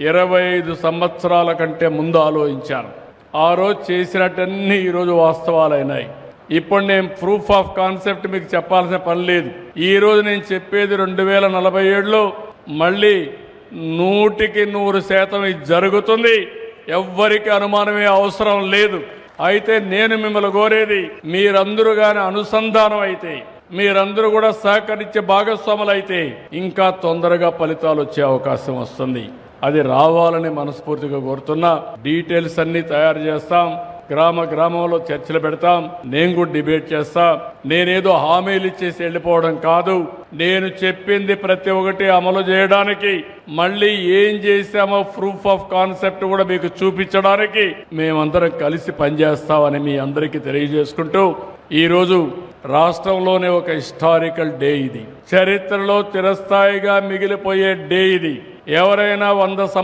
25 సంవత్సరాల కంటే ముందు ఆలోచించాను. ఆ రోజు చేసినట్టన్నీ ఈరోజు వాస్తవాలైనాయి. ఇప్పుడు నేను ప్రూఫ్ ఆఫ్ కాన్సెప్ట్ మీకు చెప్పాల్సిన పని లేదు. ఈ రోజు నేను చెప్పేది 2047లో మళ్ళీ 100% ఇది జరుగుతుంది. ఎవ్వరికి అనుమానమే అవసరం లేదు. అయితే నేను మిమ్మల్ని కోరేది, మీరందరూ గాని అనుసంధానం అయితే, మీరందరూ కూడా సహకరించే భాగస్వాములు అయితే ఇంకా తొందరగా ఫలితాలు వచ్చే అవకాశం వస్తుంది. అది రావాలని మనస్ఫూర్తిగా కోరుతున్నా. డీటెయిల్స్ అన్ని తయారు చేస్తాం. గ్రామంలో చర్చలు పెడతాం. నేను కూడా డిబేట్ చేస్తా. నేనేదో హామీలు ఇచ్చేసి వెళ్ళిపోవడం కాదు. నేను చెప్పింది ప్రతి ఒక్కటి అమలు చేయడానికి, మళ్ళీ ఏం చేశామో ప్రూఫ్ ఆఫ్ కాన్సెప్ట్ కూడా మీకు చూపించడానికి మేమందరం కలిసి పనిచేస్తామని మీ అందరికీ తెలియజేసుకుంటూ, ఈరోజు రాష్ట్రంలోనే ఒక హిస్టారికల్ డే. ఇది చరిత్రలో చిరస్థాయిగా మిగిలిపోయే డే. ఇది ఎవరైనా 100